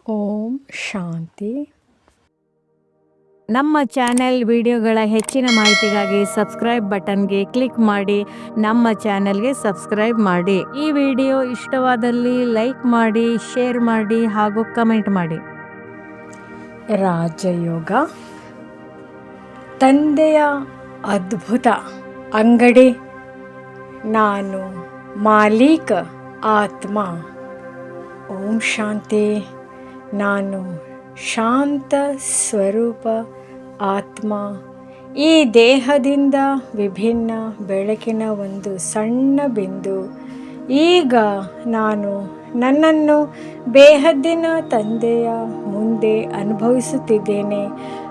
ಓಂ ಶಾಂತಿ. ನಮ್ಮ ಚಾನೆಲ್ ವಿಡಿಯೋಗಳ ಹೆಚ್ಚಿನ ಮಾಹಿತಿಗಾಗಿ ಸಬ್ಸ್ಕ್ರೈಬ್ ಬಟನ್ಗೆ ಕ್ಲಿಕ್ ಮಾಡಿ ನಮ್ಮ ಚಾನೆಲ್ಗೆ ಸಬ್ಸ್ಕ್ರೈಬ್ ಮಾಡಿ. ಈ ವಿಡಿಯೋ ಇಷ್ಟವಾದಲ್ಲಿ ಲೈಕ್ ಮಾಡಿ, ಶೇರ್ ಮಾಡಿ ಹಾಗೂ ಕಮೆಂಟ್ ಮಾಡಿ. ರಾಜಯೋಗ. ತಂದೆಯ ಅದ್ಭುತ ಅಂಗಡಿ. ನಾನು ಮಾಲೀಕ ಆತ್ಮ. ಓಂ ಶಾಂತಿ. ನಾನು ಶಾಂತ ಸ್ವರೂಪ ಆತ್ಮ. ಈ ದೇಹದಿಂದ ವಿಭಿನ್ನ ಬೆಳಕಿನ ಒಂದು ಸಣ್ಣ ಬಿಂದು. ಈಗ ನಾನು ನನ್ನನ್ನು ಬೇಹದ್ದಿನ ತಂದೆಯ ಮುಂದೆ ಅನುಭವಿಸುತ್ತಿದ್ದೇನೆ.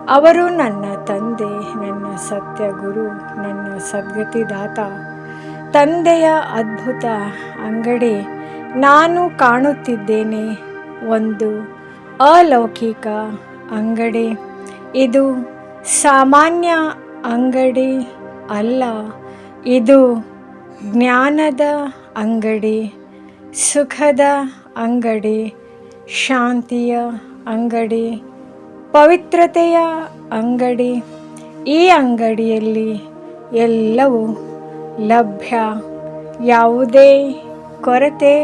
ಅವರು ನನ್ನ ತಂದೆ, ನನ್ನ ಸತ್ಯ ಗುರು, ನನ್ನ ಸದ್ಗತಿದಾತ. ತಂದೆಯ ಅದ್ಭುತ ಅಂಗಡಿ ನಾನು ಕಾಣುತ್ತಿದ್ದೇನೆ. ಒಂದು ಅಲೌಕಿಕ ಅಂಗಡಿ. ಇದು ಸಾಮಾನ್ಯ ಅಂಗಡಿ ಅಲ್ಲ. ಇದು ಜ್ಞಾನದ ಅಂಗಡಿ, ಸುಖದ ಅಂಗಡಿ, ಶಾಂತಿಯ ಅಂಗಡಿ, ಪವಿತ್ರತೆಯ ಅಂಗಡಿ. ಈ ಅಂಗಡಿಯಲ್ಲಿ ಎಲ್ಲವೂ ಲಭ್ಯ. ಯಾವುದೇ ಕೊರತೆ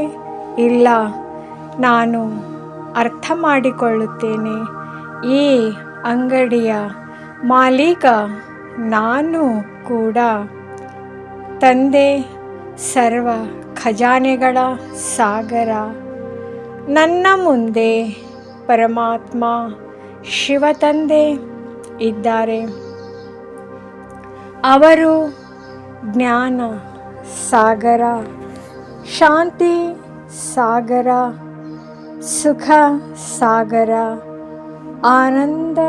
ಇಲ್ಲ. ನಾನು ಅರ್ಥ ಮಾಡಿಕೊಳ್ಳುತ್ತೇನೆ. ಈ ಅಂಗಡಿಯ ಮಾಲೀಕ ನಾನು ಕೂಡ. ತಂದೆ ಸರ್ವ ಖಜಾನೆಗಳ ಸಾಗರ. ನನ್ನ ಮುಂದೆ ಪರಮಾತ್ಮ ಶಿವ ತಂದೆ ಇದ್ದಾರೆ. ಅವರು ಜ್ಞಾನ ಸಾಗರ, ಶಾಂತಿ ಸಾಗರ, ಸುಖ ಸಾಗರ, ಆನಂದ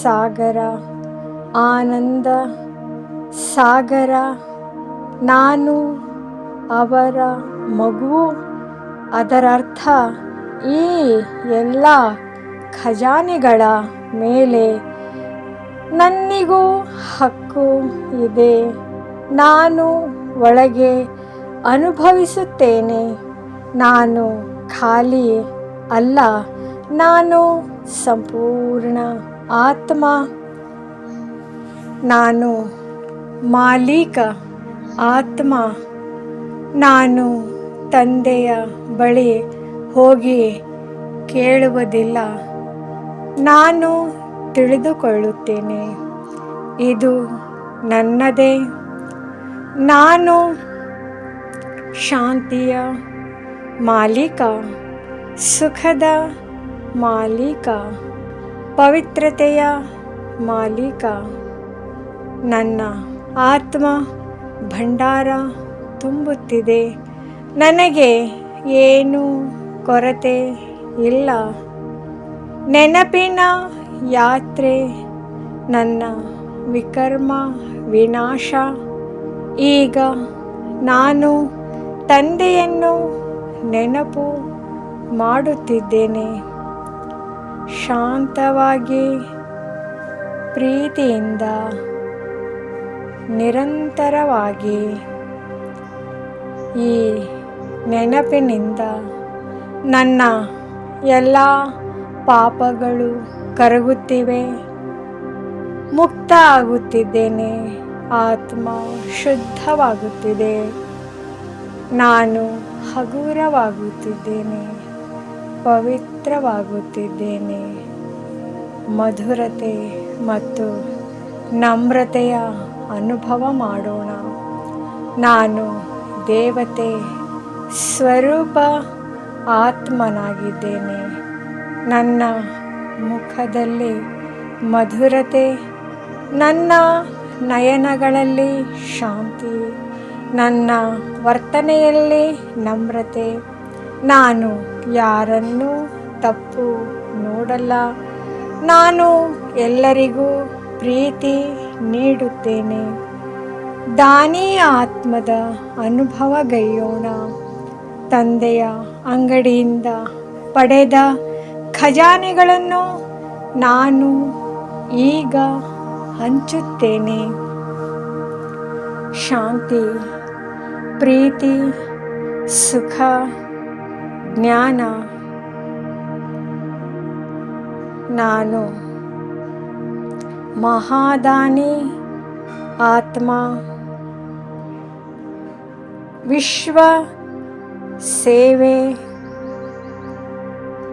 ಸಾಗರ, ಆನಂದ ಸಾಗರ. ನಾನು ಅವರ ಮಗು. ಅದರರ್ಥ ಈ ಎಲ್ಲ ಖಜಾನೆಗಳ ಮೇಲೆ ನನ್ನಿಗೂ ಹಕ್ಕು ಇದೆ. ನಾನು ಒಳಗೆ ಅನುಭವಿಸುತ್ತೇನೆ. ನಾನು ಖಾಲಿ ಅಲ್ಲ. ನಾನು ಸಂಪೂರ್ಣ ಆತ್ಮ. ನಾನು ಮಾಲೀಕ ಆತ್ಮ. ನಾನು ತಂದೆಯ ಬಳಿ ಹೋಗಿ ಕೇಳುವುದಿಲ್ಲ. ನಾನು ತಿಳಿದುಕೊಳ್ಳುತ್ತೇನೆ, ಇದು ನನ್ನದೇ. ನಾನು ಶಾಂತಿಯ ಮಾಲೀಕ, ಸುಖದ ಮಾಲೀಕ, ಪವಿತ್ರತೆಯ ಮಾಲೀಕ. ನನ್ನ ಆತ್ಮ ಭಂಡಾರ ತುಂಬುತ್ತಿದೆ. ನನಗೆ ಏನೂ ಕೊರತೆ ಇಲ್ಲ. ನೆನಪಿನ ಯಾತ್ರೆ. ನನ್ನ ವಿಕರ್ಮ ವಿನಾಶ. ಈಗ ನಾನು ತಂದೆಯನ್ನು ನೆನಪು ಮಾಡುತ್ತಿದ್ದೇನೆ. ಶಾಂತವಾಗಿ, ಪ್ರೀತಿಯಿಂದ, ನಿರಂತರವಾಗಿ. ಈ ನೆನಪಿನಿಂದ ನನ್ನ ಎಲ್ಲ ಪಾಪಗಳು ಕರಗುತ್ತಿವೆ. ಮುಕ್ತ ಆಗುತ್ತಿದ್ದೇನೆ. ಆತ್ಮ ಶುದ್ಧವಾಗುತ್ತಿದೆ. ನಾನು ಹಗುರವಾಗುತ್ತಿದ್ದೇನೆ, ಪವಿತ್ರವಾಗುತ್ತಿದ್ದೇನೆ. ಮಧುರತೆ ಮತ್ತು ನಮ್ರತೆಯ ಅನುಭವ ಮಾಡೋಣ. ನಾನು ದೇವತೆ ಸ್ವರೂಪ ಆತ್ಮನಾಗಿದ್ದೇನೆ. ನನ್ನ ಮುಖದಲ್ಲಿ ಮಧುರತೆ, ನನ್ನ ನಯನಗಳಲ್ಲಿ ಶಾಂತಿ, ನನ್ನ ವರ್ತನೆಯಲ್ಲಿ ನಮ್ರತೆ. ನಾನು ಯಾರನ್ನೂ ತಪ್ಪು ನೋಡಲ್ಲ. ನಾನು ಎಲ್ಲರಿಗೂ ಪ್ರೀತಿ ನೀಡುತ್ತೇನೆ. ದಾನಿ ಆತ್ಮದ ಅನುಭವಗೈಯೋಣ. ತಂದೆಯ ಅಂಗಡಿಯಿಂದ ಪಡೆದ ಖಜಾನೆಗಳನ್ನು ನಾನು ಈಗ ಹಂಚುತ್ತೇನೆ. ಶಾಂತಿ, ಪ್ರೀತಿ, ಸುಖ, ಜ್ಞಾನ, ನಾನು ಮಹಾದಾನಿ ಆತ್ಮ, ವಿಶ್ವ ಸೇವೆ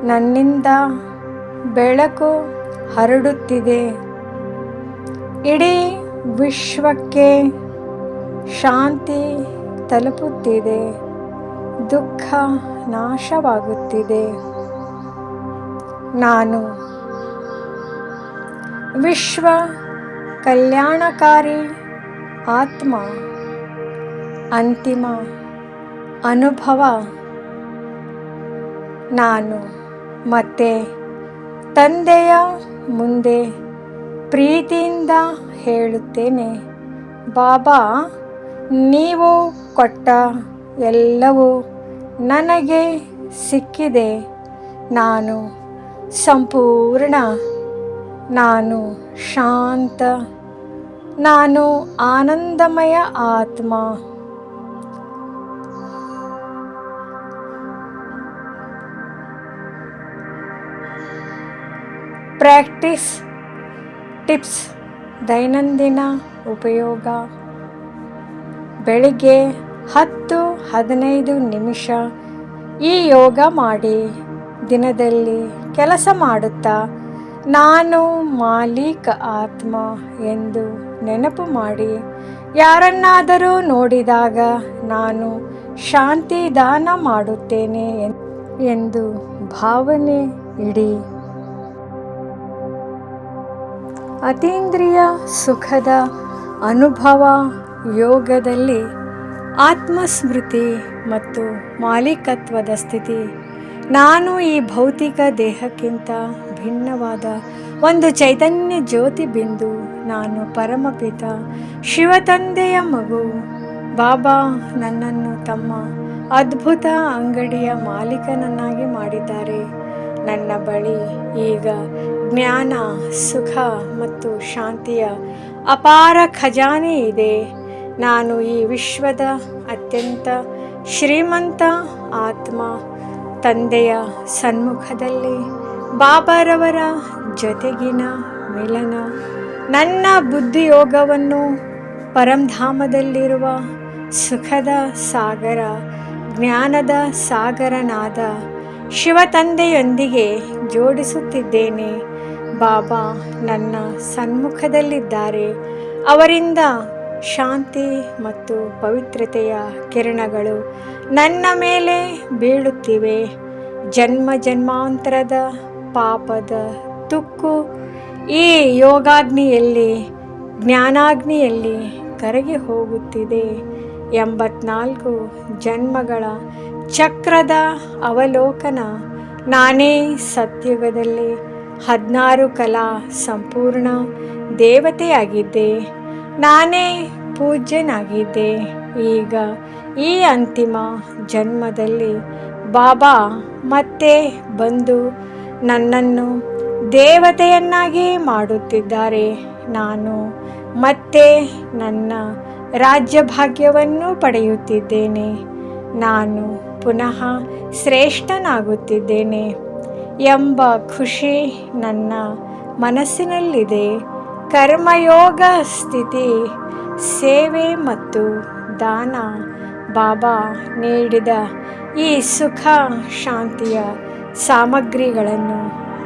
ನನ್ನಿಂದ ಬೆಳಕು ಹರಡುತ್ತಿದೆ. ಇಡೀ ವಿಶ್ವಕ್ಕೆ ಶಾಂತಿ ತಲುಪುತ್ತಿದೆ. ದುಃಖ ನಾಶವಾಗುತ್ತಿದೆ. ನಾನು ವಿಶ್ವ ಕಲ್ಯಾಣಕಾರಿ ಆತ್ಮ. ಅಂತಿಮ ಅನುಭವ. ನಾನು ಮತ್ತೆ ತಂದೆಯ ಮುಂದೆ ಪ್ರೀತಿಯಿಂದ ಹೇಳುತ್ತೇನೆ, ಬಾಬಾ, ನೀವು ಕೊಟ್ಟ ಎಲ್ಲವೂ ನನಗೆ ಸಿಕ್ಕಿದೆ. ನಾನು ಸಂಪೂರ್ಣ, ನಾನು ಶಾಂತ, ನಾನು ಆನಂದಮಯ ಆತ್ಮ. Practice tips. ದೈನಂದಿನ ಉಪಯೋಗ. ಬೆಳಿಗ್ಗೆ 10-15 ನಿಮಿಷ ಈ ಯೋಗ ಮಾಡಿ. ದಿನದಲ್ಲಿ ಕೆಲಸ ಮಾಡುತ್ತಾ ನಾನು ಮಾಲೀಕ ಆತ್ಮ ಎಂದು ನೆನಪು ಮಾಡಿ. ಯಾರನ್ನಾದರೂ ನೋಡಿದಾಗ ನಾನು ಶಾಂತಿ ದಾನ ಮಾಡುತ್ತೇನೆ ಎಂದು ಭಾವನೆ ಇಡಿ. ಅತೀಂದ್ರಿಯ ಸುಖದ ಅನುಭವ. ಯೋಗದಲ್ಲಿ ಆತ್ಮಸ್ಮೃತಿ ಮತ್ತು ಮಾಲೀಕತ್ವದ ಸ್ಥಿತಿ. ನಾನು ಈ ಭೌತಿಕ ದೇಹಕ್ಕಿಂತ ಭಿನ್ನವಾದ ಒಂದು ಚೈತನ್ಯ ಜ್ಯೋತಿ ಬಿಂದು. ನಾನು ಪರಮಪಿತ ಶಿವತಂದೆಯ ಮಗು. ಬಾಬಾ ನನ್ನನ್ನು ತಮ್ಮ ಅದ್ಭುತ ಅಂಗಡಿಯ ಮಾಲೀಕನನ್ನಾಗಿ ಮಾಡಿದ್ದಾರೆ. ನನ್ನ ಬಳಿ ಈಗ ಜ್ಞಾನ, ಸುಖ ಮತ್ತು ಶಾಂತಿಯ ಅಪಾರ ಖಜಾನೆ ಇದೆ. ನಾನು ಈ ವಿಶ್ವದ ಅತ್ಯಂತ ಶ್ರೀಮಂತ ಆತ್ಮ. ತಂದೆಯ ಸನ್ಮುಖದಲ್ಲಿ ಬಾಬಾರವರ ಜೊತೆಗಿನ ಮಿಲನ. ನನ್ನ ಬುದ್ಧಿಯೋಗವನ್ನು ಪರಂಧಾಮದಲ್ಲಿರುವ ಸುಖದ ಸಾಗರ, ಜ್ಞಾನದ ಸಾಗರನಾದ ಶಿವತಂದೆಯೊಂದಿಗೆ ಜೋಡಿಸುತ್ತಿದ್ದೇನೆ. ಬಾಬಾ ನನ್ನ ಸನ್ಮುಖದಲ್ಲಿದ್ದಾರೆ. ಅವರಿಂದ ಶಾಂತಿ ಮತ್ತು ಪವಿತ್ರತೆಯ ಕಿರಣಗಳು ನನ್ನ ಮೇಲೆ ಬೀಳುತ್ತಿವೆ. ಜನ್ಮ ಜನ್ಮಾಂತರದ ಪಾಪದ ತುಕ್ಕು ಈ ಯೋಗಾಗ್ನಿಯಲ್ಲಿ, ಜ್ಞಾನಾಗ್ನಿಯಲ್ಲಿ ಕರಗಿ ಹೋಗುತ್ತಿದೆ. 84 ಜನ್ಮಗಳ ಚಕ್ರದ ಅವಲೋಕನ. ನಾನೇ ಸತ್ಯುಗದಲ್ಲಿ 16 ಕಲಾ ಸಂಪೂರ್ಣ ದೇವತೆಯಾಗಿದ್ದೆ. ನಾನೇ ಪೂಜ್ಯನಾಗಿದ್ದೆ. ಈಗ ಈ ಅಂತಿಮ ಜನ್ಮದಲ್ಲಿ ಬಾಬಾ ಮತ್ತೆ ಬಂದು ನನ್ನನ್ನು ದೇವತೆಯನ್ನಾಗಿ ಮಾಡುತ್ತಿದ್ದಾರೆ. ನಾನು ಮತ್ತೆ ನನ್ನ ರಾಜ್ಯಭಾಗ್ಯವನ್ನು ಪಡೆಯುತ್ತಿದ್ದೇನೆ. ನಾನು ಪುನಃ ಶ್ರೇಷ್ಠನಾಗುತ್ತಿದ್ದೇನೆ ಎಂಬ ಖುಷಿ ನನ್ನ ಮನಸ್ಸಿನಲ್ಲಿದೆ. ಕರ್ಮಯೋಗ ಸ್ಥಿತಿ, ಸೇವೆ ಮತ್ತು ದಾನ. ಬಾಬಾ ನೀಡಿದ ಈ ಸುಖ ಶಾಂತಿಯ ಸಾಮಗ್ರಿಗಳನ್ನು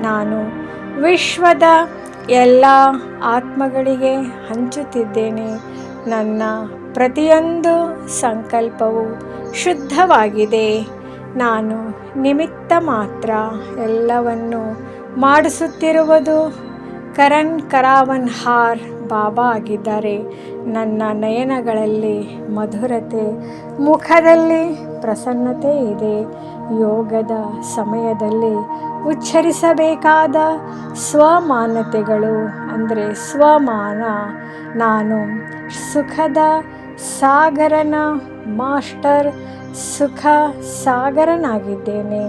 ನಾನು ವಿಶ್ವದ ಎಲ್ಲ ಆತ್ಮಗಳಿಗೆ ಹಂಚುತ್ತಿದ್ದೇನೆ. ನನ್ನ ಪ್ರತಿಯೊಂದು ಸಂಕಲ್ಪವು ಶುದ್ಧವಾಗಿದೆ. ನಾನು ನಿಮಿತ್ತ ಮಾತ್ರ. ಎಲ್ಲವನ್ನು ಮಾಡಿಸುತ್ತಿರುವುದು ಕರಣ್ ಕರಾವನ್ ಹಾರ್ ಬಾಬಾ ಆಗಿದ್ದಾರೆ. ನನ್ನ ನಯನಗಳಲ್ಲಿ ಮಧುರತೆ, ಮುಖದಲ್ಲಿ ಪ್ರಸನ್ನತೆ ಇದೆ. ಯೋಗದ ಸಮಯದಲ್ಲಿ ಉಚ್ಚರಿಸಬೇಕಾದ ಸ್ವಮಾನತೆಗಳು ಅಂದರೆ ಸ್ವಮಾನ. ನಾನು ಸುಖದ ಸಾಗರನ ಮಾಸ್ಟರ್, ಸುಖ ಸಾಗರನಾಗಿದ್ದೇನೆ.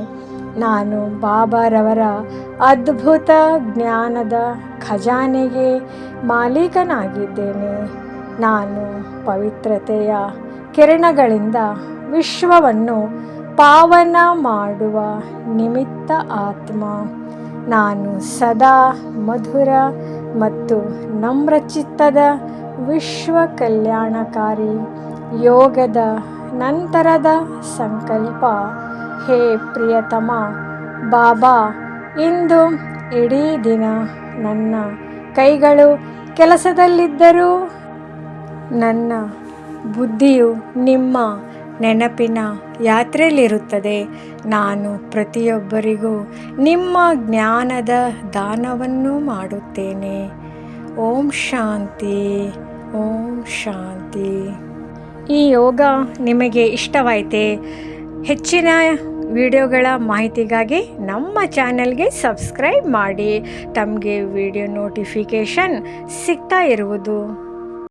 ನಾನು ಬಾಬಾರವರ ಅದ್ಭುತ ಜ್ಞಾನದ ಖಜಾನೆಗೆ ಮಾಲೀಕನಾಗಿದ್ದೇನೆ. ನಾನು ಪವಿತ್ರತೆಯ ಕಿರಣಗಳಿಂದ ವಿಶ್ವವನ್ನು ಪಾವನ ಮಾಡುವ ನಿಮಿತ್ತ ಆತ್ಮ. ನಾನು ಸದಾ ಮಧುರ ಮತ್ತು ನಮ್ರಚಿತ್ತದ ವಿಶ್ವ ಕಲ್ಯಾಣಕಾರಿ ಯೋಗದ ನಂತರದ ಸಂಕಲ್ಪ. ಹೇ ಪ್ರಿಯತಮ ಬಾಬಾ, ಇಂದು ಇಡೀ ದಿನ ನನ್ನ ಕೈಗಳು ಕೆಲಸದಲ್ಲಿದ್ದರೂ ನನ್ನ ಬುದ್ಧಿಯು ನಿಮ್ಮ ನೆನಪಿನ ಯಾತ್ರೆಯಲ್ಲಿರುತ್ತದೆ. ನಾನು ಪ್ರತಿಯೊಬ್ಬರಿಗೂ ನಿಮ್ಮ ಜ್ಞಾನದ ದಾನವನ್ನು ಮಾಡುತ್ತೇನೆ. ಓಂ ಶಾಂತಿ, ಓಂ ಶಾಂತಿ. ಈ ಯೋಗ ನಿಮಗೆ ಇಷ್ಟವಾಯಿತೆ? ಹೆಚ್ಚಿನ ವಿಡಿಯೋಗಳ ಮಾಹಿತಿಗಾಗಿ ನಮ್ಮ ಚಾನಲ್ಗೆ ಸಬ್ಸ್ಕ್ರೈಬ್ ಮಾಡಿ. ತಮಗೆ ವಿಡಿಯೋ ನೋಟಿಫಿಕೇಷನ್ ಸಿಗ್ತಾ ಇರುವುದು